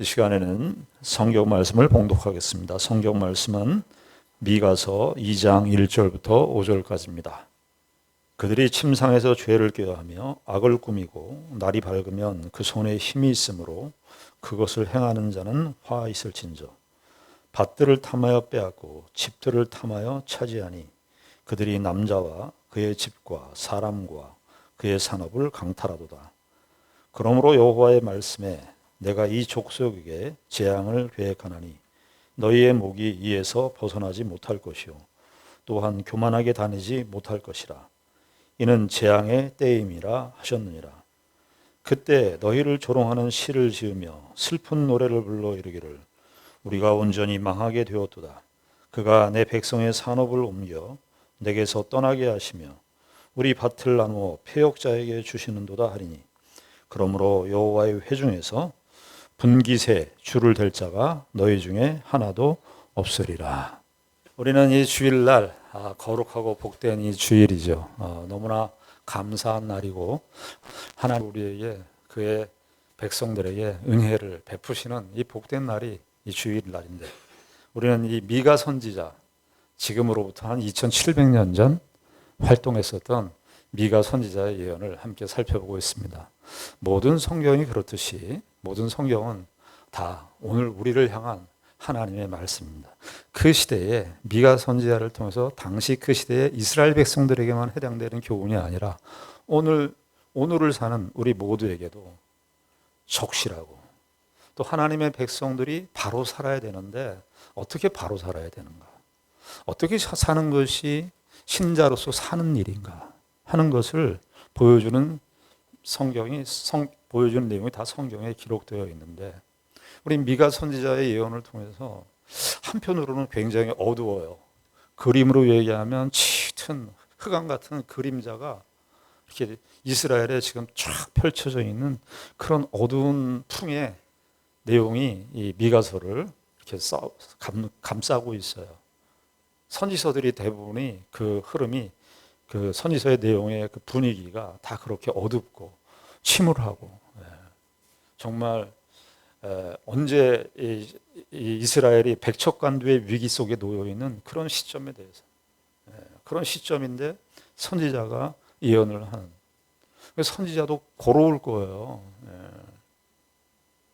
이 시간에는 성경 말씀을 봉독하겠습니다. 성경 말씀은 미가서 2장 1절부터 5절까지입니다. 그들이 침상에서 죄를 꾀하며 악을 꾸미고 날이 밝으면 그 손에 힘이 있으므로 그것을 행하는 자는 화 있을진저. 밭들을 탐하여 빼앗고 집들을 탐하여 차지하니 그들이 남자와 그의 집과 사람과 그의 산업을 강탈하도다. 그러므로 여호와의 말씀에 내가 이 족속에게 재앙을 계획하나니 너희의 목이 이에서 벗어나지 못할 것이요 또한 교만하게 다니지 못할 것이라. 이는 재앙의 때임이라 하셨느니라. 그때 너희를 조롱하는 시를 지으며 슬픈 노래를 불러 이르기를 우리가 온전히 망하게 되었도다. 그가 내 백성의 산업을 옮겨 내게서 떠나게 하시며 우리 밭을 나누어 패역자에게 주시는도다 하리니 그러므로 여호와의 회중에서 분깃에 줄을 댈 자가 너희 중에 하나도 없으리라. 우리는 이 주일날 거룩하고 복된 이 주일이죠. 너무나 감사한 날이고 하나님 우리에게 그의 백성들에게 은혜를 베푸시는 이 복된 날이 이 주일날인데 우리는 이 미가 선지자 지금으로부터 한 2700년 전 활동했었던 미가 선지자의 예언을 함께 살펴보고 있습니다. 모든 성경이 그렇듯이 모든 성경은 다 오늘 우리를 향한 하나님의 말씀입니다. 그 시대에 미가 선지자를 통해서 당시 그 시대의 이스라엘 백성들에게만 해당되는 교훈이 아니라 오늘을 사는 우리 모두에게도 적시라고 또 하나님의 백성들이 바로 살아야 되는데 어떻게 바로 살아야 되는가? 어떻게 사는 것이 신자로서 사는 일인가 하는 것을 보여주는 보여주는 내용이 다 성경에 기록되어 있는데 우리 미가 선지자의 예언을 통해서 한편으로는 굉장히 어두워요. 그림으로 얘기하면 짙은 흑암 같은 그림자가 이렇게 이스라엘에 지금 쫙 펼쳐져 있는 그런 어두운 풍의 내용이 이 미가서를 이렇게 감싸고 있어요. 선지서들이 대부분이 그 흐름이 그 선지서의 내용의 그 분위기가 다 그렇게 어둡고 침울하고 정말 언제 이 이스라엘이 백척간두의 위기 속에 놓여 있는 그런 시점에 대해서 그런 시점인데 선지자가 예언을 하는 선지자도 고로울 거예요.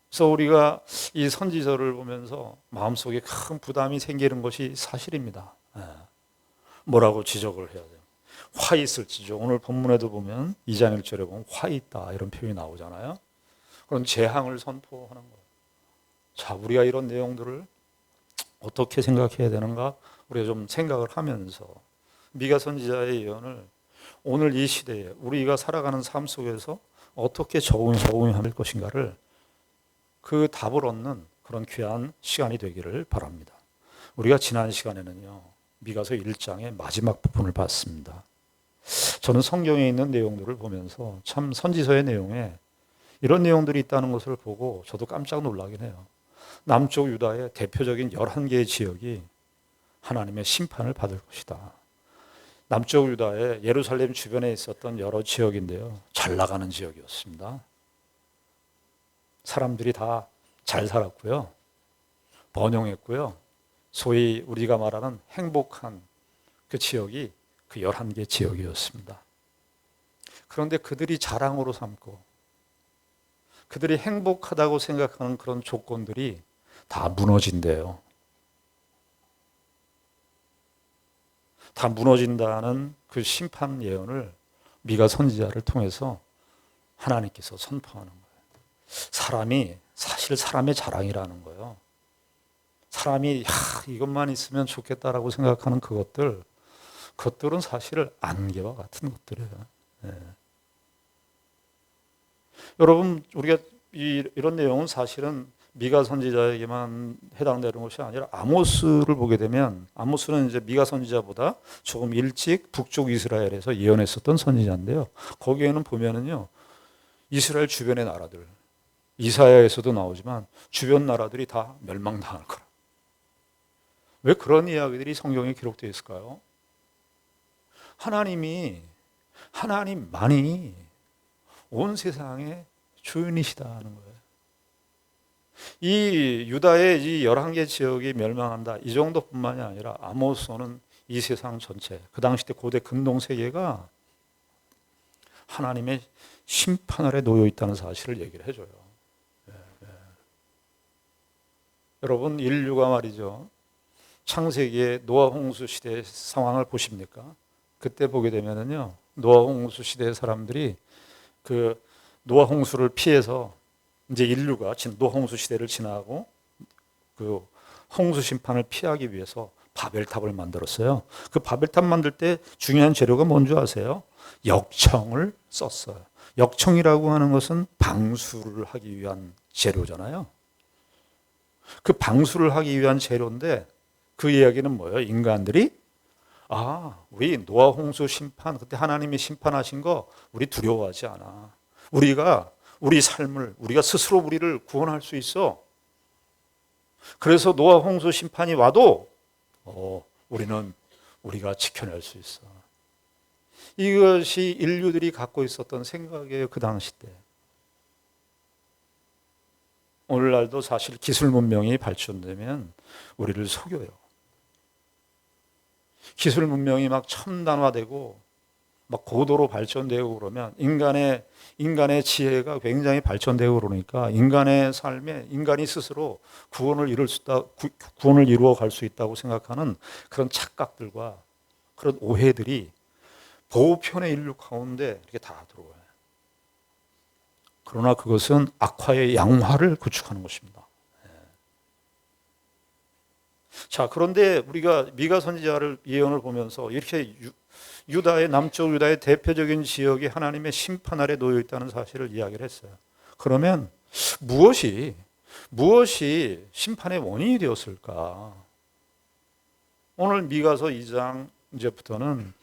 그래서 우리가 이 선지서를 보면서 마음속에 큰 부담이 생기는 것이 사실입니다. 뭐라고 지적을 해야 돼요? 화 있을지죠. 오늘 본문에도 보면 2장 1절에 보면 화 있다 이런 표현이 나오잖아요. 그런 재앙을 선포하는 거예요. 자, 우리가 이런 내용들을 어떻게 생각해야 되는가? 우리가 좀 생각을 하면서 미가 선지자의 예언을 오늘 이 시대에 우리가 살아가는 삶 속에서 어떻게 적용할 것인가를 그 답을 얻는 그런 귀한 시간이 되기를 바랍니다. 우리가 지난 시간에는요, 미가서 1장의 마지막 부분을 봤습니다. 저는 성경에 있는 내용들을 보면서 참 선지서의 내용에 이런 내용들이 있다는 것을 보고 저도 깜짝 놀라긴 해요. 남쪽 유다의 대표적인 11개의 지역이 하나님의 심판을 받을 것이다. 남쪽 유다의 예루살렘 주변에 있었던 여러 지역인데요. 잘 나가는 지역이었습니다. 사람들이 다 잘 살았고요. 번영했고요. 소위 우리가 말하는 행복한 그 지역이 그 11개 지역이었습니다. 그런데 그들이 자랑으로 삼고 그들이 행복하다고 생각하는 그런 조건들이 다 무너진대요. 다 무너진다는 그 심판 예언을 미가 선지자를 통해서 하나님께서 선포하는 거예요. 사람이 사실 사람의 자랑이라는 거예요. 사람이 이것만 있으면 좋겠다라고 생각하는 그것들은 사실 안개와 같은 것들이에요. 여러분, 우리가 이런 내용은 사실은 미가 선지자에게만 해당되는 것이 아니라 아모스를 보게 되면 아모스는 이제 미가 선지자보다 조금 일찍 북쪽 이스라엘에서 예언했었던 선지자인데요. 거기에는 보면은요, 이스라엘 주변의 나라들, 이사야에서도 나오지만 주변 나라들이 다 멸망당할 거라. 왜 그런 이야기들이 성경에 기록되어 있을까요? 하나님만이 온 세상의 주인이시다는 거예요. 이 유다의 이 11개 지역이 멸망한다. 이 정도뿐만이 아니라 아모스는 이 세상 전체, 그 당시 때 고대 근동 세계가 하나님의 심판 아래 놓여 있다는 사실을 얘기를 해줘요. 여러분, 인류가 말이죠. 창세기의 노아 홍수 시대의 상황을 보십니까? 그때 보게 되면은요, 노아 홍수 시대의 사람들이 그 노아 홍수를 피해서 이제 인류가 노아 홍수 시대를 지나고 그 홍수 심판을 피하기 위해서 바벨탑을 만들었어요. 그 바벨탑 만들 때 중요한 재료가 뭔지 아세요? 역청을 썼어요. 역청이라고 하는 것은 방수를 하기 위한 재료잖아요. 그 방수를 하기 위한 재료인데 그 이야기는 뭐예요? 인간들이 우리 노아 홍수 심판, 그때 하나님이 심판하신 거 우리 두려워하지 않아. 우리가 우리 삶을, 우리가 스스로 우리를 구원할 수 있어. 그래서 노아 홍수 심판이 와도 우리가 지켜낼 수 있어. 이것이 인류들이 갖고 있었던 생각이에요. 그 당시 때. 오늘날도 사실 기술 문명이 발전되면 우리를 속여요. 기술 문명이 막 첨단화되고 막 고도로 발전되고 그러면 인간의 지혜가 굉장히 발전되고 그러니까 인간의 삶에 인간이 스스로 구원을 이루어 갈 수 있다고 생각하는 그런 착각들과 그런 오해들이 보편의 인류 가운데 이렇게 다 들어와요. 그러나 그것은 악화의 양화를 구축하는 것입니다. 자, 그런데 우리가 미가 선지자를 예언을 보면서 이렇게 남쪽 유다의 대표적인 지역이 하나님의 심판 아래 놓여 있다는 사실을 이야기를 했어요. 그러면 무엇이 심판의 원인이 되었을까? 오늘 미가서 2장 이제부터는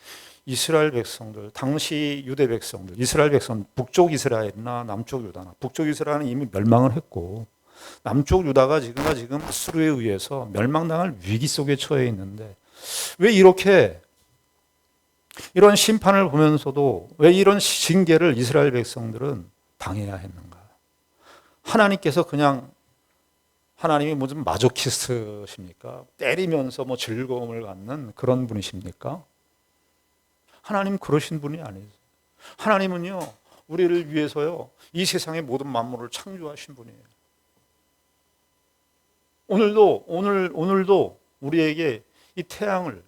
이스라엘 백성들, 당시 유대 백성들, 이스라엘 백성, 북쪽 이스라엘이나 남쪽 유다나, 북쪽 이스라엘은 이미 멸망을 했고 남쪽 유다가 지금 아수르에 의해서 멸망당할 위기 속에 처해 있는데 왜 이런 심판을 보면서도 왜 이런 징계를 이스라엘 백성들은 당해야 했는가? 하나님이 무슨 마조키스트십니까? 때리면서 즐거움을 갖는 그런 분이십니까? 하나님 그러신 분이 아니죠. 하나님은요, 우리를 위해서요, 이 세상의 모든 만물을 창조하신 분이에요. 오늘도 우리에게 이 태양을,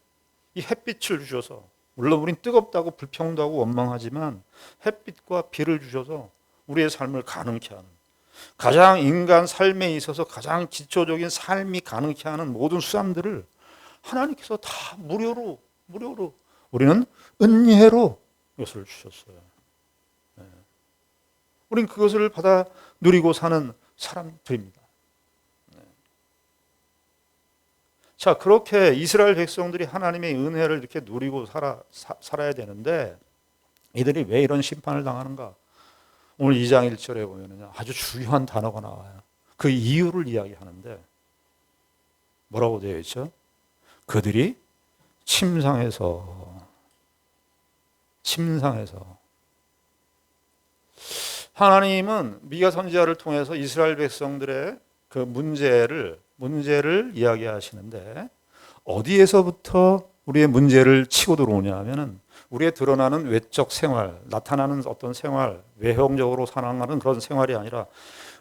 이 햇빛을 주셔서, 물론 우린 뜨겁다고 불평도하고 원망하지만 햇빛과 비를 주셔서 우리의 삶을 가능케 하는, 가장 인간 삶에 있어서 가장 기초적인 삶이 가능케 하는 모든 수단들을 하나님께서 다 무료로 우리는 은혜로 이것을 주셨어요. 우리는 그것을 받아 누리고 사는 사람들입니다. 자, 그렇게 이스라엘 백성들이 하나님의 은혜를 이렇게 누리고 살아야 되는데 이들이 왜 이런 심판을 당하는가? 오늘 2장 1절에 보면 아주 중요한 단어가 나와요. 그 이유를 이야기하는데 뭐라고 되어 있죠? 그들이 침상에서 하나님은 미가 선지자를 통해서 이스라엘 백성들의 그 문제를 이야기하시는데 어디에서부터 우리의 문제를 치고 들어오냐 하면은 우리의 드러나는 외적 생활, 나타나는 어떤 생활, 외형적으로 살아가는 그런 생활이 아니라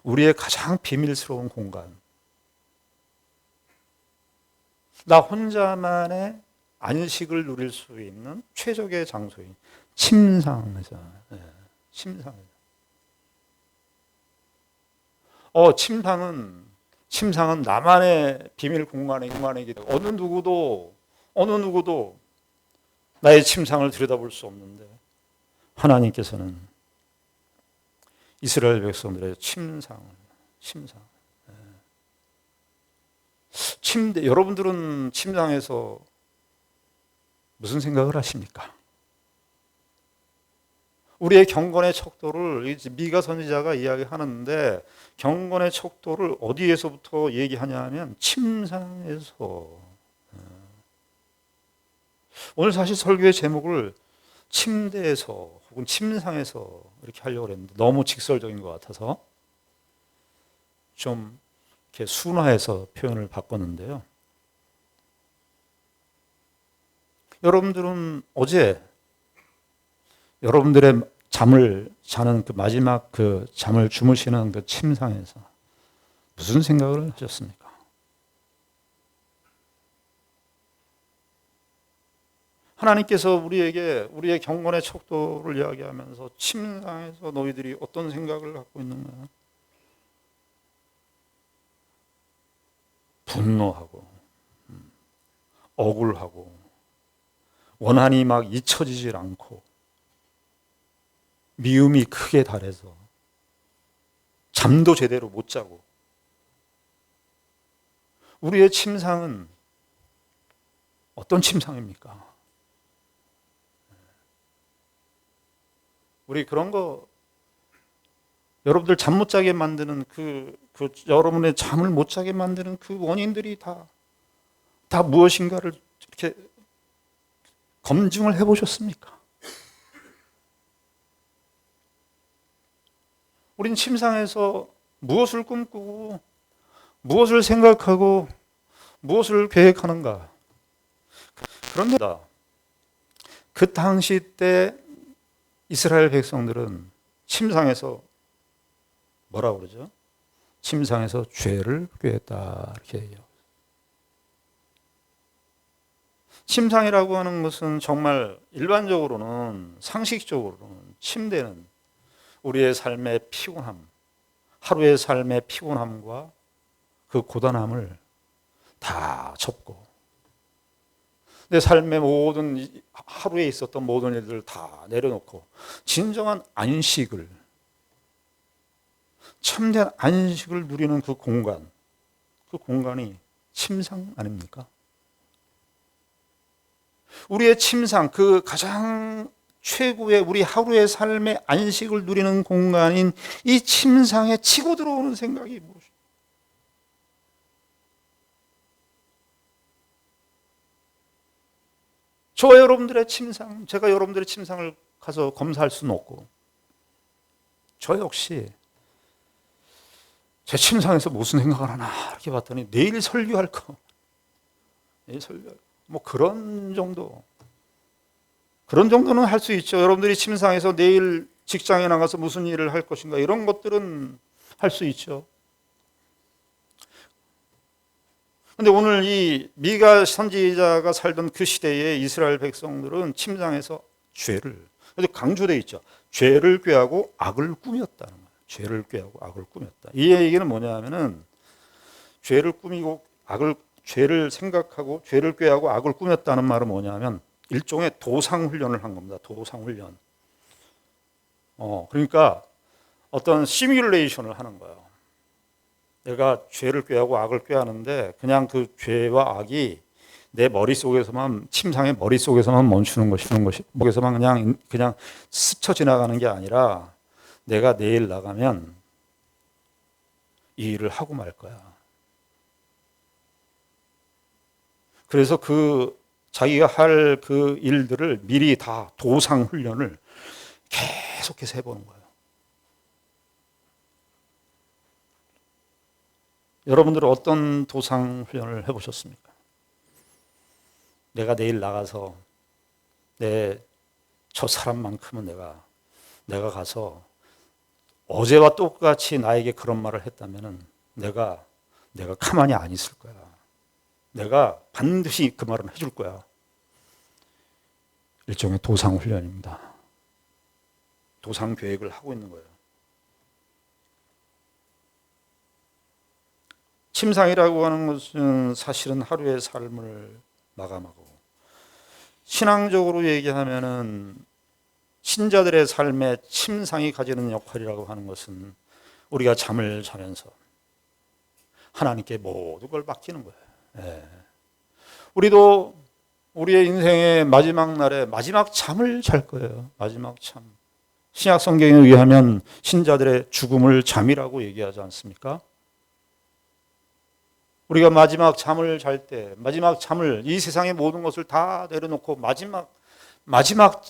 우리의 가장 비밀스러운 공간, 나 혼자만의 안식을 누릴 수 있는 최적의 장소인 침상에서. 침상은 나만의 비밀 공간이기 때문에 어느 누구도 나의 침상을 들여다볼 수 없는데 하나님께서는 이스라엘 백성들의 침대, 여러분들은 침상에서 무슨 생각을 하십니까? 우리의 경건의 척도를 미가 선지자가 이야기하는데 경건의 척도를 어디에서부터 얘기하냐 하면 침상에서. 오늘 사실 설교의 제목을 침대에서 혹은 침상에서 이렇게 하려고 했는데 너무 직설적인 것 같아서 좀 이렇게 순화해서 표현을 바꿨는데요. 여러분들은 어제 여러분들의 잠을 자는 그 마지막 그 잠을 주무시는 그 침상에서 무슨 생각을 하셨습니까? 하나님께서 우리에게 우리의 경건의 척도를 이야기하면서 침상에서 너희들이 어떤 생각을 갖고 있는 거야? 분노하고 억울하고 원한이 막 잊혀지질 않고 미움이 크게 달해서 잠도 제대로 못 자고 우리의 침상은 어떤 침상입니까? 우리 그런 거 여러분들 잠 못 자게 만드는 여러분의 잠을 못 자게 만드는 그 원인들이 다 무엇인가를 이렇게 검증을 해보셨습니까? 우린 침상에서 무엇을 꿈꾸고 무엇을 생각하고 무엇을 계획하는가? 그런데 그 당시 때 이스라엘 백성들은 침상에서 뭐라고 그러죠? 침상에서 죄를 꾀했다 이렇게 얘기해요. 침상이라고 하는 것은 정말 일반적으로는 상식적으로는 침대는 우리의 삶의 피곤함, 하루의 삶의 피곤함과 그 고단함을 다 접고 내 삶의 모든 하루에 있었던 모든 일들을 다 내려놓고 진정한 안식을 참된 안식을 누리는 그 공간이 침상 아닙니까? 우리의 침상, 그 가장 최고의 우리 하루의 삶의 안식을 누리는 공간인 이 침상에 치고 들어오는 생각이 무엇이죠? 저와 여러분들의 침상, 제가 여러분들의 침상을 가서 검사할 수는 없고 저 역시 제 침상에서 무슨 생각을 하나 이렇게 봤더니 내일 설교할 거, 뭐 그런 정도는 할 수 있죠. 여러분들이 침상에서 내일 직장에 나가서 무슨 일을 할 것인가 이런 것들은 할 수 있죠. 그런데 오늘 이 미가 선지자가 살던 그 시대의 이스라엘 백성들은 침상에서 죄를, 강조되어 있죠. 죄를 꾀하고 악을 꾸몄다는 거예요. 죄를 꾀하고 악을 꾸몄다. 이 얘기는 뭐냐 하면은 죄를 꾸미고 죄를 생각하고 죄를 꾀하고 악을 꾸몄다는 말은 뭐냐 하면 일종의 도상 훈련을 한 겁니다. 도상 훈련. 그러니까 어떤 시뮬레이션을 하는 거예요. 내가 죄를 꾀하고 악을 꾀하는데 그냥 그 죄와 악이 내 머릿속에서만 침상의 머릿속에서만 멈추는 것이 목에서만 그냥 스쳐 지나가는 게 아니라 내가 내일 나가면 이 일을 하고 말 거야. 그래서 자기가 할 그 일들을 미리 다 도상 훈련을 계속해서 해보는 거예요. 여러분들은 어떤 도상 훈련을 해보셨습니까? 내가 내일 나가서 저 사람만큼은 내가 가서 어제와 똑같이 나에게 그런 말을 했다면은 내가 가만히 안 있을 거야. 내가 반드시 그 말은 해줄 거야. 일종의 도상 훈련입니다. 도상 계획을 하고 있는 거예요. 침상이라고 하는 것은 사실은 하루의 삶을 마감하고 신앙적으로 얘기하면은 신자들의 삶에 침상이 가지는 역할이라고 하는 것은 우리가 잠을 자면서 하나님께 모든 걸 맡기는 거예요. 우리도 우리의 인생의 마지막 날에 마지막 잠을 잘 거예요. 마지막 잠. 신약 성경에 의하면 신자들의 죽음을 잠이라고 얘기하지 않습니까? 우리가 마지막 잠을 잘 때, 이 세상의 모든 것을 다 내려놓고 마지막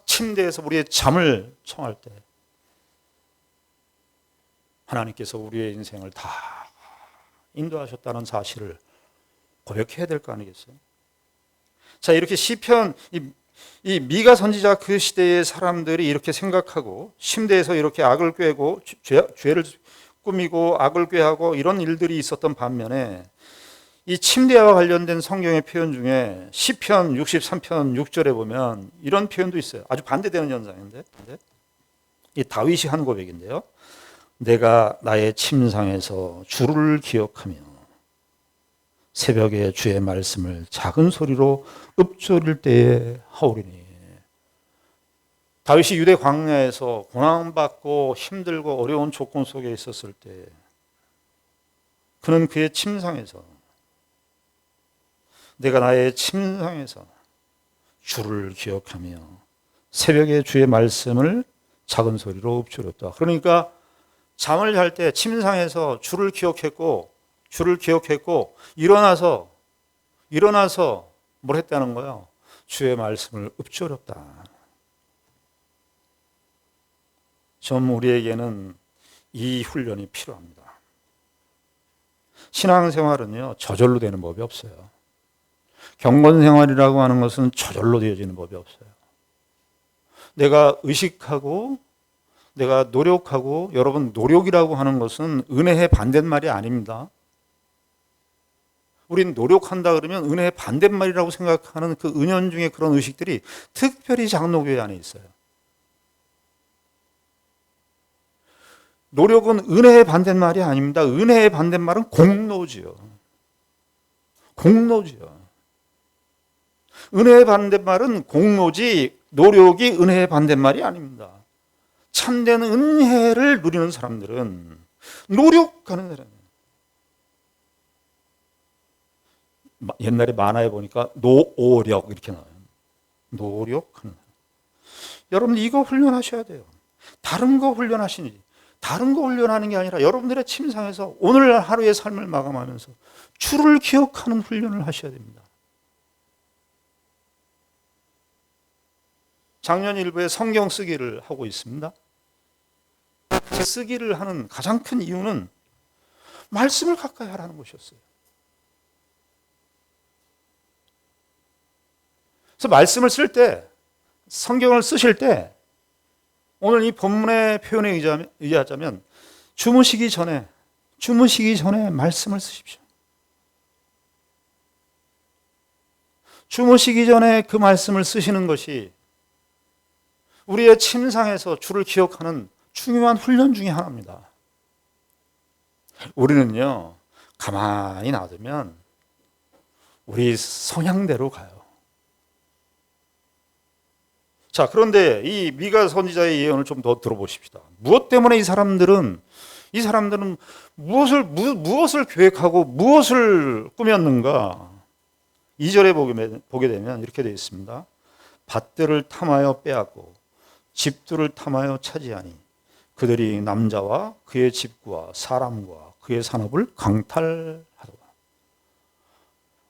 침대에서 우리의 잠을 청할 때 하나님께서 우리의 인생을 다 인도하셨다는 사실을 고백해야 될 거 아니겠어요? 자, 이렇게 시편, 이 미가 선지자 그 시대의 사람들이 이렇게 생각하고 침대에서 이렇게 악을 꾀고 죄를 꾸미고 악을 꾀하고 이런 일들이 있었던 반면에 이 침대와 관련된 성경의 표현 중에 시편 63편 6절에 보면 이런 표현도 있어요. 아주 반대되는 현상인데 이 다윗이 한 고백인데요. 내가 나의 침상에서 주를 기억하며 새벽에 주의 말씀을 작은 소리로 읊조릴 때에 하오리니. 다윗이 유대 광야에서 고난받고 힘들고 어려운 조건 속에 있었을 때 그는 그의 침상에서 내가 나의 침상에서 주를 기억하며 새벽에 주의 말씀을 작은 소리로 읊조렸다. 그러니까 잠을 잘 때 침상에서 주를 기억했고 일어나서 뭘 했다는 거예요? 주의 말씀을 읊조렸다. 좀 우리에게는 이 훈련이 필요합니다. 신앙생활은요, 저절로 되는 법이 없어요. 경건생활이라고 하는 것은 저절로 되어지는 법이 없어요. 내가 의식하고 내가 노력하고, 여러분 노력이라고 하는 것은 은혜의 반대말이 아닙니다. 우린 노력한다 그러면 은혜의 반대말이라고 생각하는 그 은연중에 그런 의식들이 특별히 장로교회 안에 있어요. 노력은 은혜의 반대말이 아닙니다. 은혜의 반대말은 공로지요. 은혜의 반대말은 공로지, 노력이 은혜의 반대말이 아닙니다. 참된 은혜를 누리는 사람들은 노력하는 사람이에요. 옛날에 만화에 보니까 노오력 이렇게 나와요. 노력하는. 여러분 이거 훈련하셔야 돼요. 다른 거 훈련하시니, 다른 거 훈련하는 게 아니라 여러분들의 침상에서 오늘 하루의 삶을 마감하면서 주를 기억하는 훈련을 하셔야 됩니다. 작년 일부에 성경 쓰기를 하고 있습니다. 쓰기를 하는 가장 큰 이유는 말씀을 가까이 하라는 것이었어요. 그래서 말씀을 쓸 때, 성경을 쓰실 때 오늘 이 본문의 표현에 의하자면 주무시기 전에 말씀을 쓰십시오. 주무시기 전에 그 말씀을 쓰시는 것이 우리의 침상에서 주를 기억하는 중요한 훈련 중에 하나입니다. 우리는요, 가만히 놔두면 우리 성향대로 가요. 자, 그런데 이 미가 선지자의 예언을 좀 더 들어보십시다. 무엇 때문에 이 사람들은 무엇을 계획하고 무엇을 꾸몄는가? 2절에 보게 되면 이렇게 되어 있습니다. 밭들을 탐하여 빼앗고 집들을 탐하여 차지하니 그들이 남자와 그의 집과 사람과 그의 산업을 강탈하더라.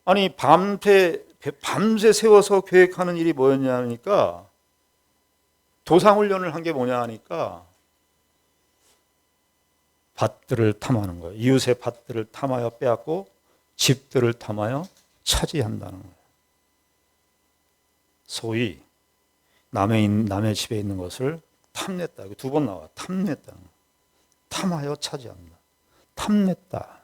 아니 밤새 세워서 계획하는 일이 뭐였냐 하니까 도상훈련을 한 게 뭐냐 하니까 밭들을 탐하는 거예요. 이웃의 밭들을 탐하여 빼앗고 집들을 탐하여 차지한다는 거예요. 소위 남의 집에 있는 것을 탐냈다. 두 번 나와. 탐냈다. 탐하여 차지합니다. 탐냈다.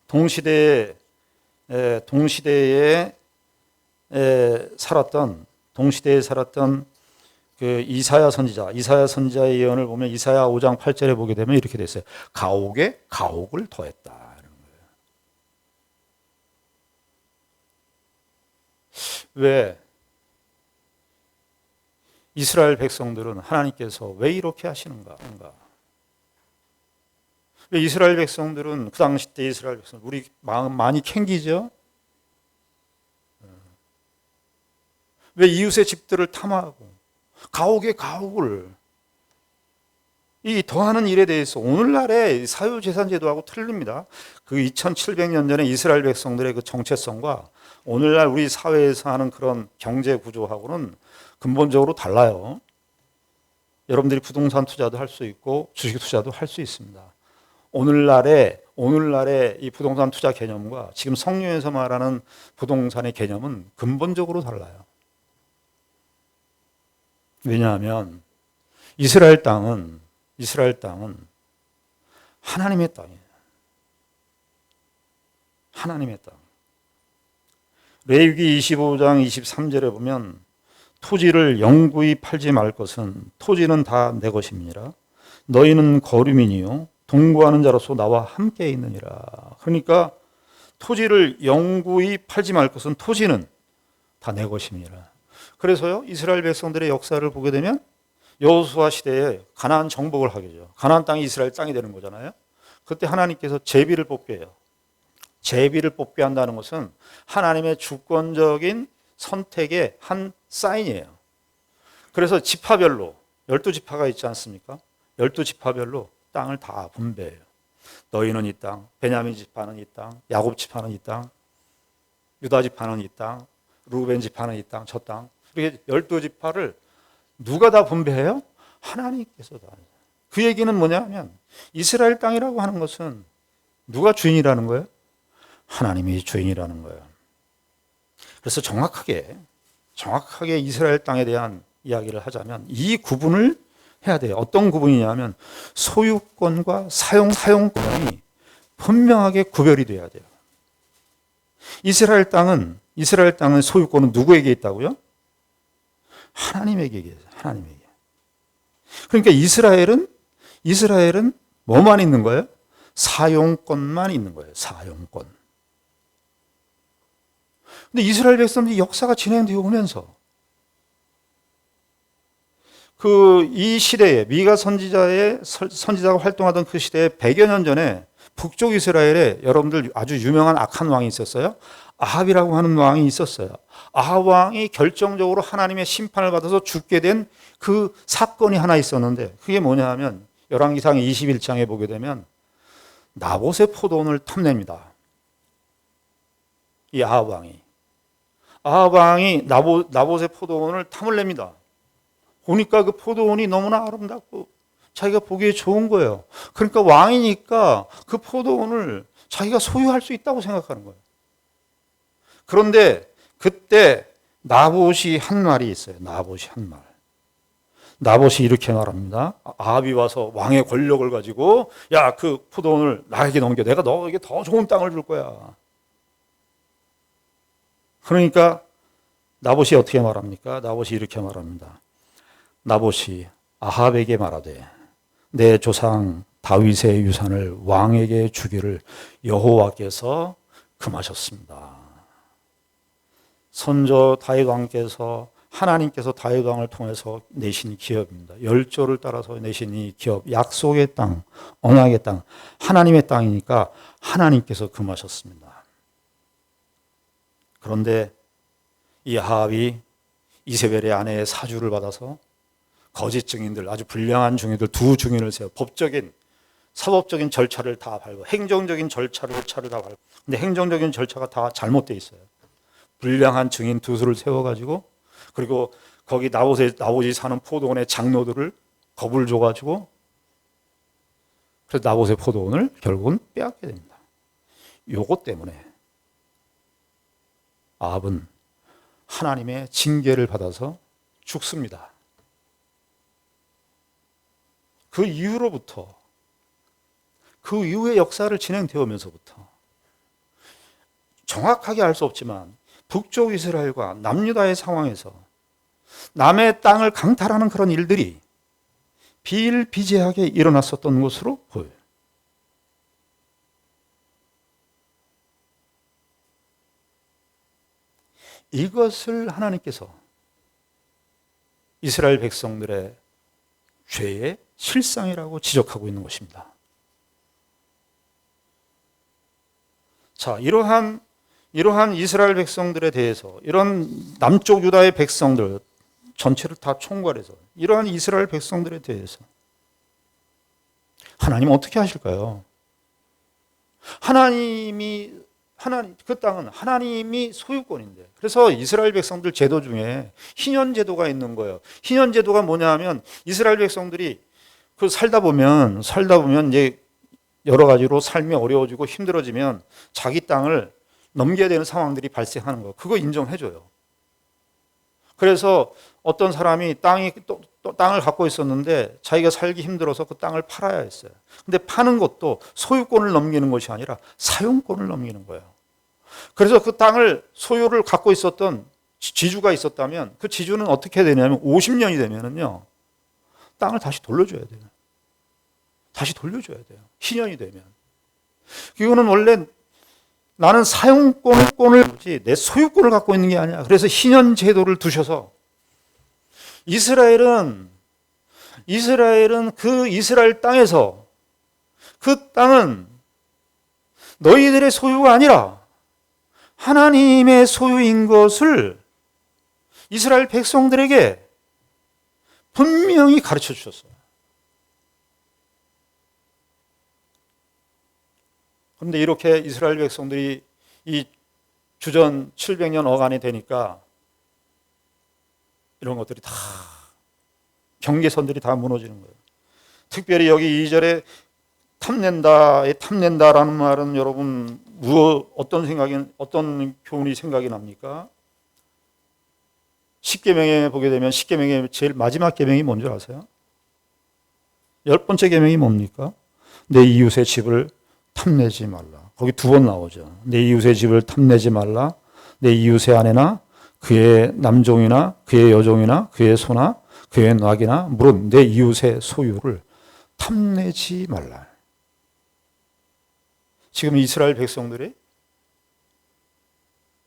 동시대에 살았던 그 이사야 선지자의 예언을 보면 이사야 5장 8절에 보게 되면 이렇게 돼 있어요. 가옥에 가옥을 더했다. 왜 이스라엘 백성들은 하나님께서 왜 이렇게 하시는가? 왜 이스라엘 백성들은 그 당시 때 이스라엘 백성들 우리 마음 많이 캥기죠? 왜 이웃의 집들을 탐하고 가옥에 가옥을 이 더하는 일에 대해서 오늘날의 사유재산제도하고 틀립니다. 그 2700년 전에 이스라엘 백성들의 그 정체성과 오늘날 우리 사회에서 하는 그런 경제 구조하고는 근본적으로 달라요. 여러분들이 부동산 투자도 할 수 있고 주식 투자도 할 수 있습니다. 오늘날의 이 부동산 투자 개념과 지금 성경에서 말하는 부동산의 개념은 근본적으로 달라요. 왜냐하면 이스라엘 땅은 하나님의 땅이에요. 하나님의 땅. 레위기 25장 23절에 보면 토지를 영구히 팔지 말 것은 토지는 다 내 것임이니라. 너희는 거류민이요 동거하는 자로서 나와 함께 있느니라. 그러니까 토지를 영구히 팔지 말 것은 토지는 다 내 것임이니라. 그래서요 이스라엘 백성들의 역사를 보게 되면 여호수아 시대에 가나안 정복을 하게 되죠. 가나안 땅이 이스라엘 땅이 되는 거잖아요. 그때 하나님께서 제비를 뽑게 해요. 제비를 뽑게 한다는 것은 하나님의 주권적인 선택의 한 사인이에요. 그래서 지파별로 12지파가 있지 않습니까? 12지파별로 땅을 다 분배해요. 너희는 이 땅, 베냐민 지파는 이 땅, 야곱 지파는 이 땅, 유다 지파는 이 땅, 루벤 지파는 이 땅, 저 땅. 이렇게 12지파를 누가 다 분배해요? 하나님께서 다. 그 얘기는 뭐냐면 이스라엘 땅이라고 하는 것은 누가 주인이라는 거예요? 하나님이 주인이라는 거예요. 그래서 정확하게 이스라엘 땅에 대한 이야기를 하자면 이 구분을 해야 돼요. 어떤 구분이냐면 소유권과 사용권이 분명하게 구별이 돼야 돼요. 이스라엘 땅은 소유권은 누구에게 있다고요? 하나님에게 있어요. 하나님에게. 그러니까 이스라엘은 뭐만 있는 거예요? 사용권만 있는 거예요. 사용권. 근데 이스라엘 백성들이 역사가 진행되어 오면서 이 시대에 미가 선지자가 활동하던 그 시대에 100여 년 전에 북쪽 이스라엘에 여러분들 아주 유명한 악한 왕이 있었어요. 아합이라고 하는 왕이 있었어요. 아합 왕이 결정적으로 하나님의 심판을 받아서 죽게 된 그 사건이 하나 있었는데 그게 뭐냐 하면 열왕기상 21장에 보게 되면 나봇의 포도원을 탐냅니다. 이 아합 왕이 나봇의 포도원을 탐을 냅니다. 보니까 그 포도원이 너무나 아름답고 자기가 보기에 좋은 거예요. 그러니까 왕이니까 그 포도원을 자기가 소유할 수 있다고 생각하는 거예요. 그런데 그때 나봇이 한 말이 있어요. 나봇이 이렇게 말합니다. 아합이 와서 왕의 권력을 가지고 야, 그 포도원을 나에게 넘겨. 내가 너에게 더 좋은 땅을 줄 거야. 그러니까 나봇이 어떻게 말합니까? 나봇이 이렇게 말합니다. 나봇이 아합에게 말하되 내 조상 다윗의 유산을 왕에게 주기를 여호와께서 금하셨습니다. 선조 다윗 왕께서 하나님께서 다윗 왕을 통해서 내신 기업입니다. 열조를 따라서 내신 이 기업, 약속의 땅, 언약의 땅, 하나님의 땅이니까 하나님께서 금하셨습니다. 그런데 이 아합이 이세벨의 아내의 사주를 받아서 거짓 증인들, 아주 불량한 증인들 두 증인을 세워 법적인 사법적인 절차를 다 밟고 행정적인 절차를 다 밟고 근데 행정적인 절차가 다 잘못되어 있어요. 불량한 증인 두 수를 세워가지고 그리고 거기 나봇이 사는 포도원의 장로들을 겁을 줘가지고 그래서 나봇의 포도원을 결국은 빼앗게 됩니다. 요것 때문에 아합은 하나님의 징계를 받아서 죽습니다. 그 이후로부터 그 이후의 역사를 진행되어 오면서부터 정확하게 알 수 없지만 북쪽 이스라엘과 남유다의 상황에서 남의 땅을 강탈하는 그런 일들이 비일비재하게 일어났었던 것으로 보여요. 이것을 하나님께서 이스라엘 백성들의 죄의 실상이라고 지적하고 있는 것입니다. 자, 이러한 이스라엘 백성들에 대해서 이런 남쪽 유다의 백성들 전체를 다 총괄해서 이러한 이스라엘 백성들에 대해서 하나님 어떻게 하실까요? 그 땅은 하나님이 소유권인데 그래서 이스라엘 백성들 제도 중에 희년 제도가 있는 거예요. 희년 제도가 뭐냐 하면 이스라엘 백성들이 그 살다 보면 이제 여러 가지로 삶이 어려워지고 힘들어지면 자기 땅을 넘겨야 되는 상황들이 발생하는 거, 그거 인정해줘요. 그래서 어떤 사람이 또 땅을 갖고 있었는데 자기가 살기 힘들어서 그 땅을 팔아야 했어요. 근데 파는 것도 소유권을 넘기는 것이 아니라 사용권을 넘기는 거예요. 그래서 그 땅을 소유를 갖고 있었던 지주가 있었다면 그 지주는 어떻게 되냐면 50년이 되면은요, 땅을 다시 돌려줘야 돼요. 다시 돌려줘야 돼요. 신년이 되면. 이거는 원래 나는 사용권을 내 소유권을 갖고 있는 게 아니야. 그래서 희년 제도를 두셔서 이스라엘은 그 이스라엘 땅에서 그 땅은 너희들의 소유가 아니라 하나님의 소유인 것을 이스라엘 백성들에게 분명히 가르쳐 주셨어요. 그런데 이렇게 이스라엘 백성들이 이 주전 700년 어간이 되니까 이런 것들이 다, 경계선들이 다 무너지는 거예요. 특별히 여기 2절에 탐낸다라는 말은 여러분 어떤 교훈이 생각이 납니까? 십계명에 보게 되면 십계명의 제일 마지막 계명이 뭔지 아세요? 10번째 계명이 뭡니까? 내 이웃의 집을 탐내지 말라. 거기 2번 나오죠. 내 이웃의 집을 탐내지 말라. 내 이웃의 아내나 그의 남종이나 그의 여종이나 그의 소나 그의 낙이나 물은 내 이웃의 소유를 탐내지 말라. 지금 이스라엘 백성들이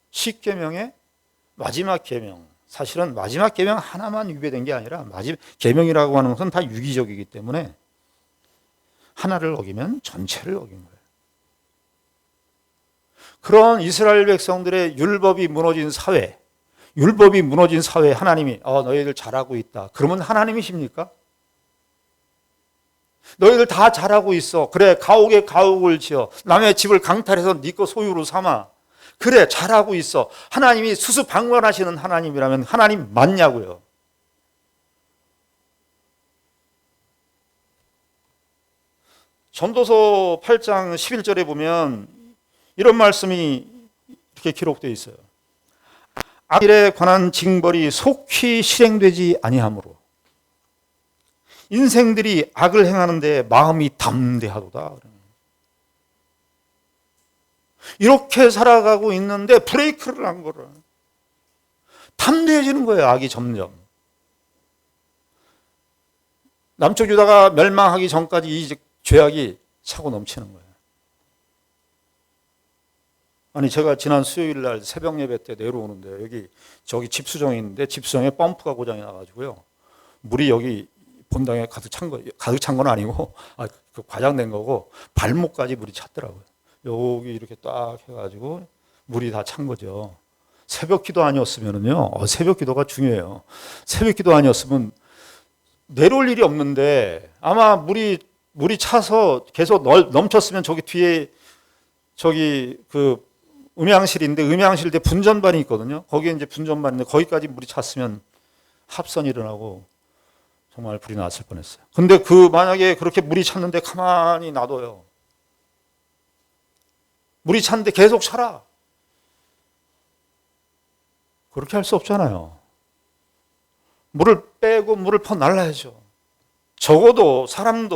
십계명의 마지막 계명, 사실은 마지막 계명 하나만 위배된 게 아니라 마지막 계명이라고 하는 것은 다 유기적이기 때문에 하나를 어기면 전체를 어긴 거예요. 그런 이스라엘 백성들의 율법이 무너진 사회에 하나님이 너희들 잘하고 있다. 그러면 하나님이십니까? 너희들 다 잘하고 있어. 그래, 가옥에 가옥을 지어 남의 집을 강탈해서 네 거 소유로 삼아. 그래, 잘하고 있어. 하나님이 수수방관하시는 하나님이라면 하나님 맞냐고요. 전도서 8장 11절에 보면 이런 말씀이 이렇게 기록되어 있어요. 악일에 관한 징벌이 속히 실행되지 아니하므로 인생들이 악을 행하는데 마음이 담대하도다. 이렇게 살아가고 있는데 브레이크를 한 거를. 담대해지는 거예요, 악이 점점. 남쪽 유다가 멸망하기 전까지 이 죄악이 차고 넘치는 거예요. 아니, 제가 지난 수요일 날 새벽 예배 때 내려오는데 저기 집수정이 있는데 집수정에 펌프가 고장이 나가지고요. 물이 여기 본당에 가득 찬 건 아니고, 그 과장된 거고, 발목까지 물이 찼더라고요. 여기 이렇게 딱 해가지고 물이 다 찬 거죠. 새벽 기도 아니었으면은요, 새벽 기도가 중요해요. 새벽 기도 아니었으면 내려올 일이 없는데, 아마 물이 차서 계속 넘쳤으면 저기 뒤에 그 음향실인데, 음향실에 분전반이 있거든요. 거기에 이제 분전반인데 거기까지 물이 찼으면 합선이 일어나고 정말 불이 났을 뻔했어요. 근데 만약에 그렇게 물이 찼는데 가만히 놔둬요. 물이 찼는데 계속 차라. 그렇게 할 수 없잖아요. 물을 빼고 물을 퍼 날라야죠. 적어도 사람이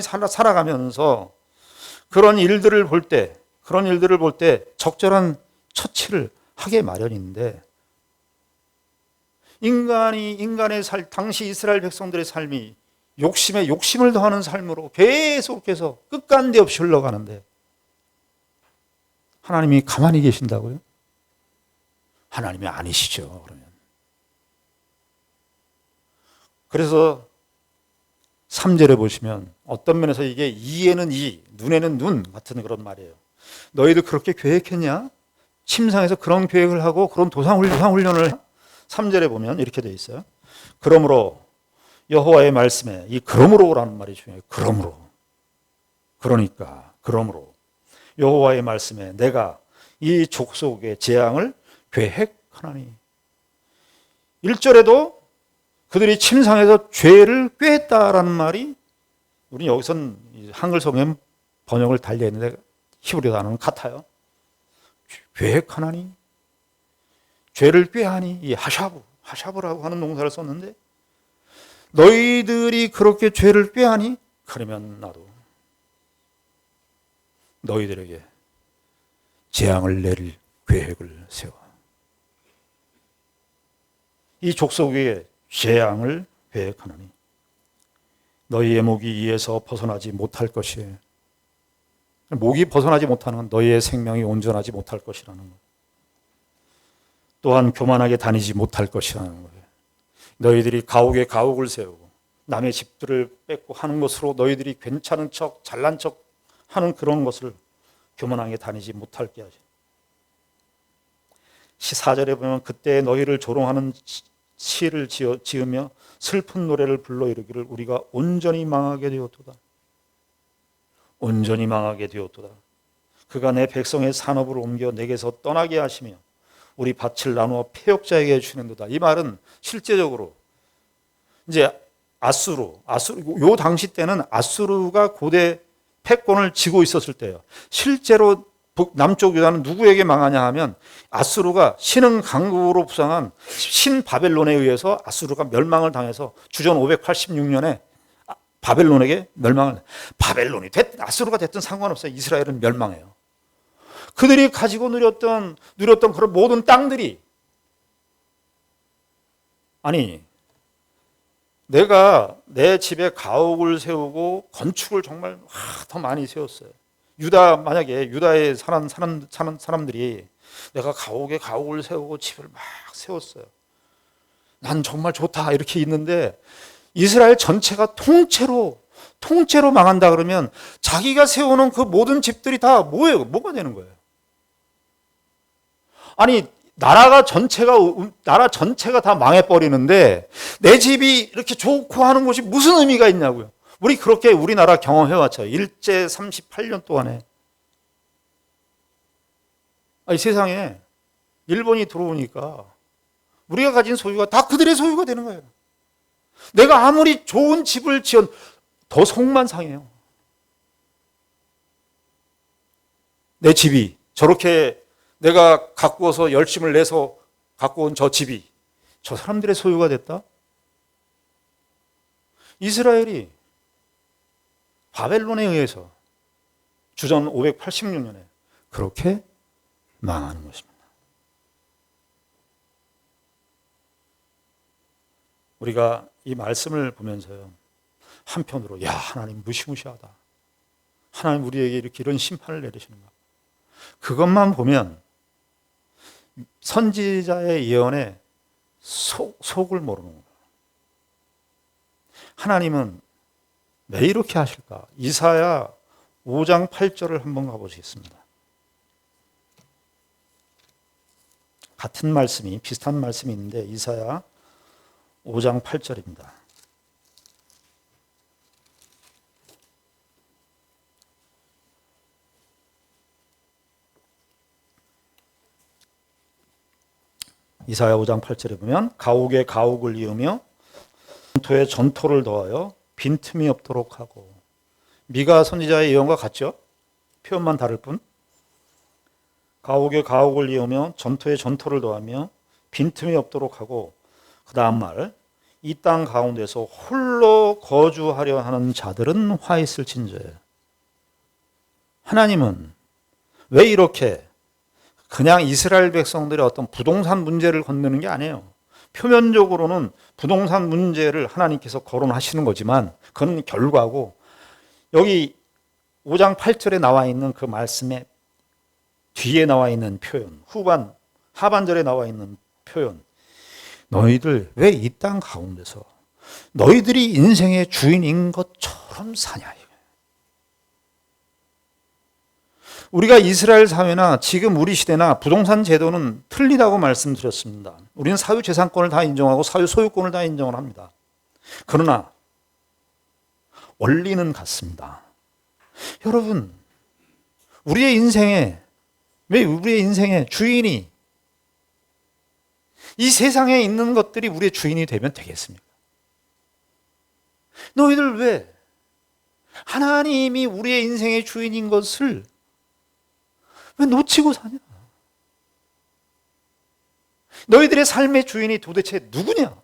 살아가면서 그런 일들을 볼 때 적절한 처치를 하게 마련인데, 당시 이스라엘 백성들의 삶이 욕심을 더하는 삶으로 계속해서 끝간데 없이 흘러가는데 하나님이 가만히 계신다고요? 하나님이 아니시죠, 그러면. 그래서 3절에 보시면 어떤 면에서 이게 이에는 이, 눈에는 눈 같은 그런 말이에요. 너희들 그렇게 계획했냐? 침상에서 그런 계획을 하고 그런 도상훈련을 3절에 보면 이렇게 되어 있어요. 그러므로 여호와의 말씀에, 이 그러므로라는 말이 중요해요. 그러므로 여호와의 말씀에 내가 이 족속의 재앙을 계획하나니. 1절에도 그들이 침상에서 죄를 꾀했다라는 말이 우리는 여기선 한글 성경 번역을 달리했는데 히브리 단어는 같아요. 계획하나니, 죄를 꾀하니, 이 하샤브라고 하는 동사를 썼는데, 너희들이 그렇게 죄를 꾀하니, 그러면 나도 너희들에게 재앙을 내릴 계획을 세워. 이 족속 위에 재앙을 계획하노니 너희의 목이 이에서 벗어나지 못할 것이에요. 목이 벗어나지 못하는 건 너희의 생명이 온전하지 못할 것이라는 거예요. 또한 교만하게 다니지 못할 것이라는 거예요. 너희들이 가옥에 가옥을 세우고 남의 집들을 뺏고 하는 것으로 너희들이 괜찮은 척 잘난 척 하는 그런 것을 교만하게 다니지 못할게 하죠. 14절에 보면 그때 너희를 조롱하는 시를 지으며 슬픈 노래를 불러 이르기를 우리가 온전히 망하게 되었도다. 온전히 망하게 되었도다. 그가 내 백성의 산업을 옮겨 내게서 떠나게 하시며 우리 밭을 나누어 폐역자에게 주는도다. 이 말은 실제적으로 이제 아수르 요 당시 때는 아수르가 고대 패권을 쥐고 있었을 때예요. 실제로 남쪽 유다는 누구에게 망하냐 하면 아수르가 신흥 강국으로 부상한 신바벨론에 의해서 아수르가 멸망을 당해서 주전 586년에 바벨론에게 멸망을, 바벨론이 아수르가 됐든 상관없어요. 이스라엘은 멸망해요. 그들이 가지고 누렸던 그런 모든 땅들이, 아니 내가 내 집에 가옥을 세우고 건축을 정말 더 많이 세웠어요. 만약에 유다에 사는 사람들이 내가 가옥에 가옥을 세우고 집을 막 세웠어요. 난 정말 좋다 이렇게 있는데 이스라엘 전체가 통째로 망한다 그러면 자기가 세우는 그 모든 집들이 다 뭐예요? 뭐가 되는 거예요? 아니 나라 전체가 다 망해버리는데 내 집이 이렇게 좋고 하는 것이 무슨 의미가 있냐고요. 우리 그렇게 우리나라 경험해왔죠. 일제 38년 동안에. 아니, 세상에 일본이 들어오니까 우리가 가진 소유가 다 그들의 소유가 되는 거예요. 내가 아무리 좋은 집을 더 속만 상해요. 내 집이 저렇게 내가 가꾸어서 열심을 내서 갖고 온 저 집이 저 사람들의 소유가 됐다? 이스라엘이 바벨론에 의해서 주전 586년에 그렇게 망하는 것입니다. 우리가 이 말씀을 보면서요, 한편으로 야 하나님 무시무시하다. 하나님 우리에게 이런 심판을 내리시는가. 그것만 보면 선지자의 예언에 속을 모르는 거예요. 하나님은 왜 이렇게 하실까? 이사야 5장 8절을 한번 가보시겠습니다. 같은 말씀이, 비슷한 말씀이 있는데 이사야 5장 8절입니다. 이사야 5장 8절에 보면 가옥에 가옥을 이으며 전토에 전토를 더하여 빈틈이 없도록 하고. 미가 선지자의 예언과 같죠? 표현만 다를 뿐. 가옥에 가옥을 이으며 전토에 전토를 더하며 빈틈이 없도록 하고, 그 다음 말, 이 땅 가운데서 홀로 거주하려 하는 자들은 화 있을진저에. 하나님은 왜 이렇게 그냥 이스라엘 백성들의 어떤 부동산 문제를 건드는 게 아니에요. 표면적으로는 부동산 문제를 하나님께서 거론하시는 거지만 그건 결과고, 여기 5장 8절에 나와 있는 그 말씀의 뒤에 나와 있는 표현, 하반절에 나와 있는 표현, 너희들 왜 이 땅 가운데서 너희들이 인생의 주인인 것처럼 사냐. 우리가 이스라엘 사회나 지금 우리 시대나 부동산 제도는 틀리다고 말씀드렸습니다. 우리는 사유재산권을 다 인정하고 사유소유권을 다 인정을 합니다. 그러나 원리는 같습니다. 여러분, 우리의 인생에 주인이, 이 세상에 있는 것들이 우리의 주인이 되면 되겠습니까? 너희들 왜 하나님이 우리의 인생의 주인인 것을 왜 놓치고 사냐? 너희들의 삶의 주인이 도대체 누구냐?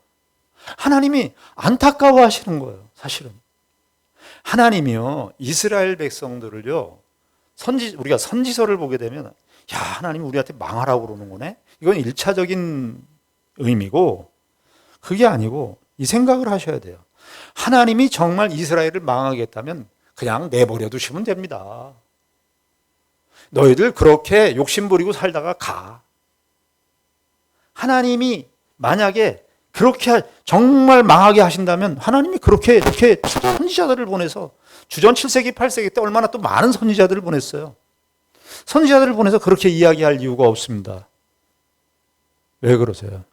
하나님이 안타까워하시는 거예요. 사실은 하나님이요, 이스라엘 백성들을요, 우리가 선지서를 보게 되면, 야, 하나님 우리한테 망하라고 그러는 거네? 이건 1차적인 의미고, 그게 아니고 이 생각을 하셔야 돼요. 하나님이 정말 이스라엘을 망하겠다면 그냥 내버려 두시면 됩니다. 너희들 그렇게 욕심부리고 살다가 가. 하나님이 만약에 그렇게 정말 망하게 하신다면 하나님이 그렇게 이렇게 선지자들을 보내서 주전 7세기, 8세기 때 얼마나 또 많은 선지자들을 보냈어요. 선지자들을 보내서 그렇게 이야기할 이유가 없습니다. 왜 그러세요?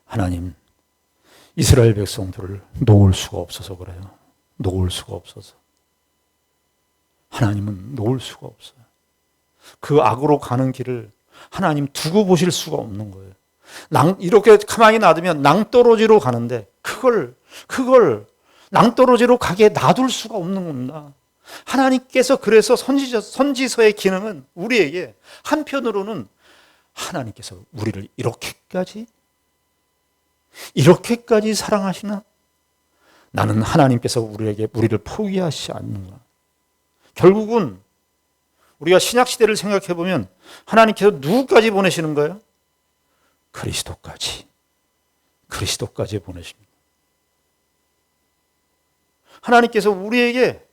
하나님, 이스라엘 백성들을 놓을 수가 없어서 그래요. 놓을 수가 없어서. 하나님은 놓을 수가 없어요. 그 악으로 가는 길을 하나님 두고 보실 수가 없는 거예요. 이렇게 가만히 놔두면 낭떠러지로 가는데 그걸 낭떠러지로 가게 놔둘 수가 없는 겁니다. 하나님께서 그래서 선지서의 기능은 우리에게 한편으로는 하나님께서 우리를 이렇게까지 사랑하시나? 나는 하나님께서 우리를 포기하시지 않는가? 결국은 우리가 신약시대를 생각해 보면 하나님께서 누구까지 보내시는 거예요? 그리스도까지 보내십니다. 하나님께서 우리에게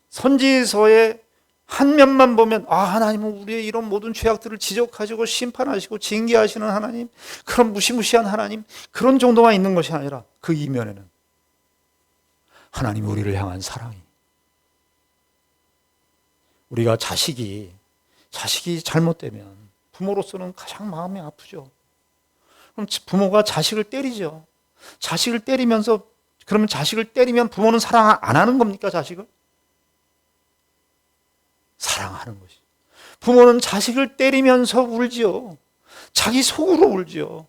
선지서의 한 면만 보면, 아, 하나님은 우리의 이런 모든 죄악들을 지적하시고 심판하시고 징계하시는 하나님, 그런 무시무시한 하나님, 그런 정도만 있는 것이 아니라 그 이면에는 하나님 우리를 향한 사랑이, 우리가 자식이 잘못되면 부모로서는 가장 마음이 아프죠. 그럼 부모가 자식을 때리죠. 자식을 때리면서, 그러면 자식을 때리면 부모는 사랑 안 하는 겁니까? 자식을? 사랑하는 것이. 부모는 자식을 때리면서 울지요. 자기 속으로 울지요.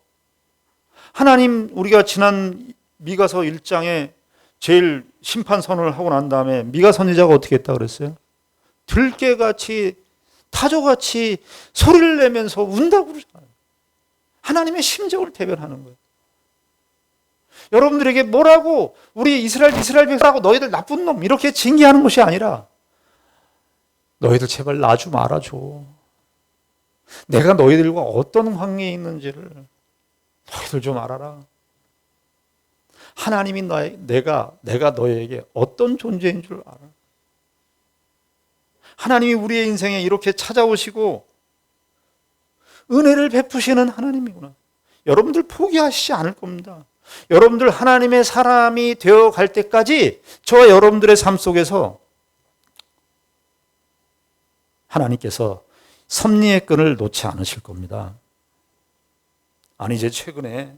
하나님, 우리가 지난 미가서 1장에 제일 심판 선언을 하고 난 다음에 미가 선지자가 어떻게 했다 그랬어요? 들깨같이 타조같이 소리를 내면서 운다고 그러잖아요. 하나님의 심정을 대변하는 거예요. 여러분들에게 뭐라고 우리 이스라엘 백성하고 너희들 나쁜 놈 이렇게 징계하는 것이 아니라 너희들 제발 나 좀 알아줘. 내가 너희들과 어떤 관계에 있는지를 너희들 좀 알아라. 하나님이 내가 너희에게 어떤 존재인 줄 알아. 하나님이 우리의 인생에 이렇게 찾아오시고 은혜를 베푸시는 하나님이구나. 여러분들 포기하시지 않을 겁니다. 여러분들 하나님의 사람이 되어 갈 때까지 저와 여러분들의 삶 속에서 하나님께서 섭리의 끈을 놓지 않으실 겁니다. 아니, 이제 최근에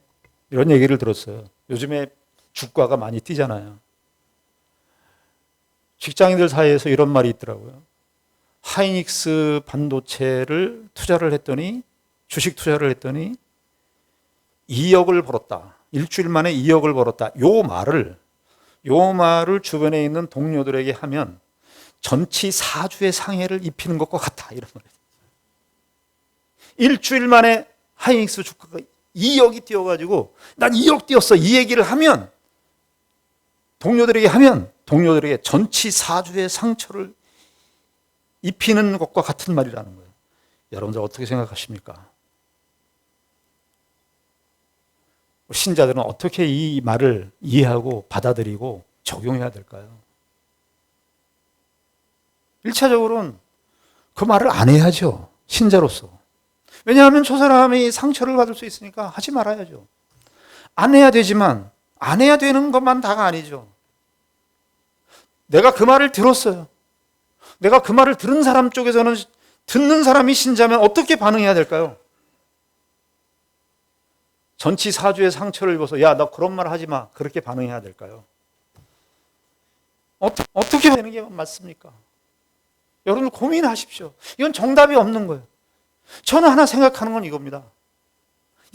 이런 얘기를 들었어요. 요즘에 주가가 많이 뛰잖아요. 직장인들 사이에서 이런 말이 있더라고요. 하이닉스 반도체를 주식 투자를 했더니 2억을 벌었다. 일주일 만에 2억을 벌었다. 요 말을 주변에 있는 동료들에게 하면 전치 4주의 상해를 입히는 것과 같다. 이런 말이에요. 일주일 만에 하이닉스 주가가 2억이 뛰어가지고 난 2억 뛰었어. 이 얘기를 하면 동료들에게 전치 4주의 상처를 입히는 것과 같은 말이라는 거예요. 여러분들 어떻게 생각하십니까? 신자들은 어떻게 이 말을 이해하고 받아들이고 적용해야 될까요? 1차적으로는 그 말을 안 해야죠. 신자로서. 왜냐하면 저 사람이 상처를 받을 수 있으니까 하지 말아야죠. 안 해야 되지만 안 해야 되는 것만 다가 아니죠. 내가 그 말을 들었어요. 내가 그 말을 들은 사람 쪽에서는 듣는 사람이 신자면 어떻게 반응해야 될까요? 전치 4주의 상처를 입어서 야, 너 그런 말 하지 마. 그렇게 반응해야 될까요? 어떻게 되는 게 맞습니까? 여러분 고민하십시오. 이건 정답이 없는 거예요. 저는 하나 생각하는 건 이겁니다.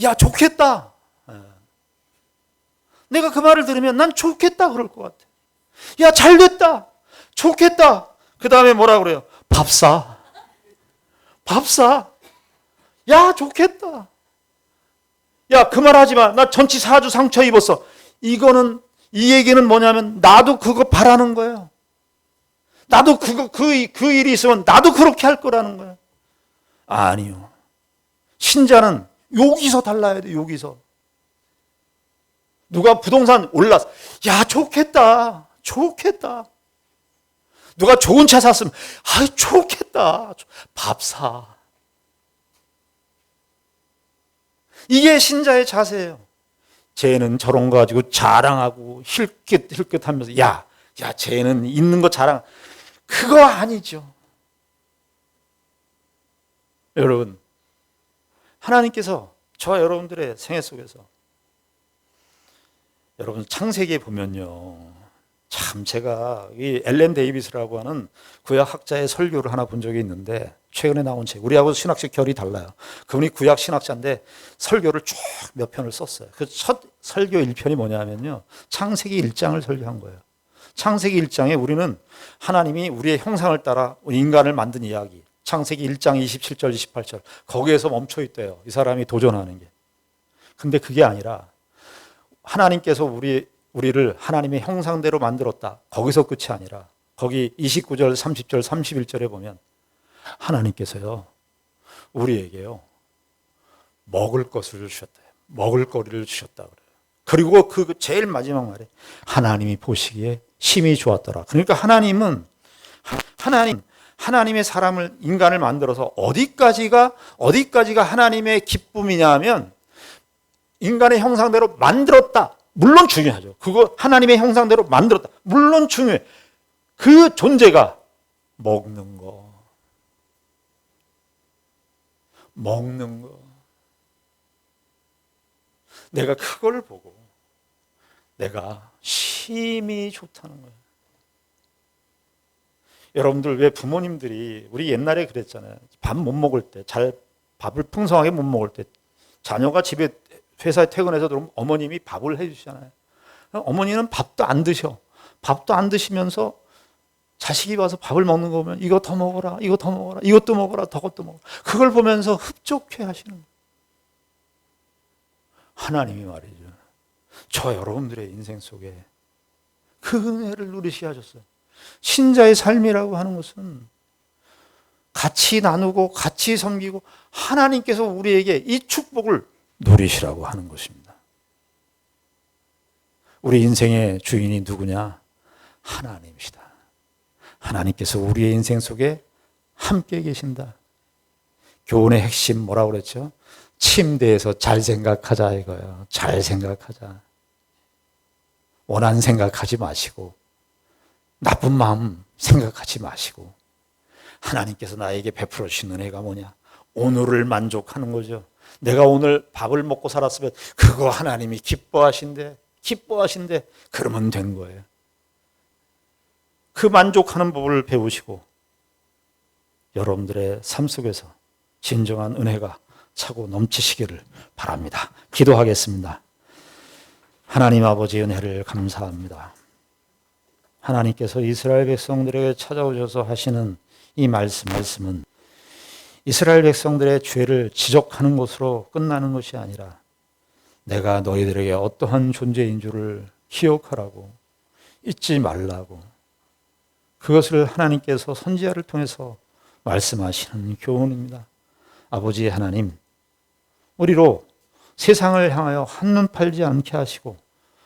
야, 좋겠다. 내가 그 말을 들으면 난 좋겠다 그럴 것 같아. 야, 잘 됐다. 좋겠다. 그 다음에 뭐라 그래요? 밥 사. 밥 사. 야, 좋겠다. 야, 그 말 하지 마. 나 전치 4주 상처 입었어. 이 얘기는 뭐냐면 나도 그거 바라는 거예요. 나도 그 일이 있으면 나도 그렇게 할 거라는 거예요. 아니요. 신자는 여기서 달라야 돼, 여기서. 누가 부동산 올랐어. 야, 좋겠다. 좋겠다. 누가 좋은 차 샀으면, 아, 좋겠다. 밥 사. 이게 신자의 자세예요. 쟤는 저런 거 가지고 자랑하고 힐끗힐끗 하면서, 야, 쟤는 있는 거 자랑. 그거 아니죠. 여러분, 하나님께서 저와 여러분들의 생애 속에서, 여러분 창세기에 보면요, 참 제가 이 엘렌 데이비스라고 하는 구약 학자의 설교를 하나 본 적이 있는데, 최근에 나온 책, 우리하고 신학적 결이 달라요. 그분이 구약 신학자인데 설교를 쭉 몇 편을 썼어요. 그 첫 설교 1편이 뭐냐면요, 창세기 1장을 설교한 거예요. 창세기 1장에 우리는 하나님이 우리의 형상을 따라 인간을 만든 이야기, 창세기 1장 27절 28절 거기에서 멈춰 있대요. 이 사람이 도전하는 게. 근데 그게 아니라 하나님께서 우리를 하나님의 형상대로 만들었다. 거기서 끝이 아니라 거기 29절 30절 31절에 보면 하나님께서요, 우리에게요, 먹을 것을 주셨대요. 먹을 거리를 주셨다 그래요. 그리고 그 제일 마지막 말에 하나님이 보시기에 심히 좋았더라. 그러니까 하나님의 사람을, 인간을 만들어서 어디까지가 하나님의 기쁨이냐면, 인간의 형상대로 만들었다. 물론 중요하죠. 그거 하나님의 형상대로 만들었다. 물론 중요해. 그 존재가 먹는 거. 내가 그걸 보고 내가 심히 좋다는 거예요. 여러분들 왜 부모님들이, 우리 옛날에 그랬잖아요. 밥 못 먹을 때, 밥을 풍성하게 못 먹을 때, 자녀가 집에 회사에 퇴근해서 들어오면 어머님이 밥을 해주시잖아요. 어머니는 밥도 안 드셔. 밥도 안 드시면서 자식이 와서 밥을 먹는 거 보면 이거 더 먹어라, 이거 더 먹어라, 이것도 먹어라, 저것도 먹어라. 그걸 보면서 흡족해 하시는 거예요. 하나님이 말이죠, 저 여러분들의 인생 속에 그 은혜를 누리시게 하셨어요. 신자의 삶이라고 하는 것은 같이 나누고 같이 섬기고 하나님께서 우리에게 이 축복을 누리시라고 하는 것입니다. 우리 인생의 주인이 누구냐? 하나님이시다. 하나님께서 우리의 인생 속에 함께 계신다. 교훈의 핵심 뭐라고 그랬죠? 침대에서 잘 생각하자 이거예요. 잘 생각하자. 원한 생각하지 마시고 나쁜 마음 생각하지 마시고, 하나님께서 나에게 베풀어 주신 은혜가 뭐냐? 오늘을 만족하는 거죠. 내가 오늘 밥을 먹고 살았으면 그거 하나님이 기뻐하신대. 그러면 된 거예요. 그 만족하는 법을 배우시고 여러분들의 삶 속에서 진정한 은혜가 차고 넘치시기를 바랍니다. 기도하겠습니다. 하나님 아버지, 은혜를 감사합니다. 하나님께서 이스라엘 백성들에게 찾아오셔서 하시는 이 말씀은 이스라엘 백성들의 죄를 지적하는 것으로 끝나는 것이 아니라 내가 너희들에게 어떠한 존재인 줄을 기억하라고, 잊지 말라고, 그것을 하나님께서 선지자를 통해서 말씀하시는 교훈입니다. 아버지 하나님, 우리로 세상을 향하여 한눈 팔지 않게 하시고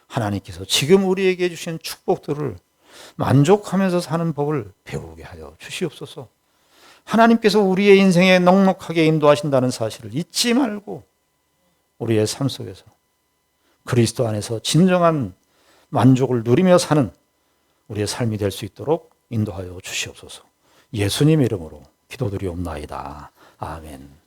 하나님께서 지금 우리에게 주신 축복들을 만족하면서 사는 법을 배우게 하여 주시옵소서. 하나님께서 우리의 인생에 넉넉하게 인도하신다는 사실을 잊지 말고 우리의 삶 속에서 그리스도 안에서 진정한 만족을 누리며 사는 우리의 삶이 될 수 있도록 인도하여 주시옵소서. 예수님 이름으로 기도드리옵나이다. 아멘.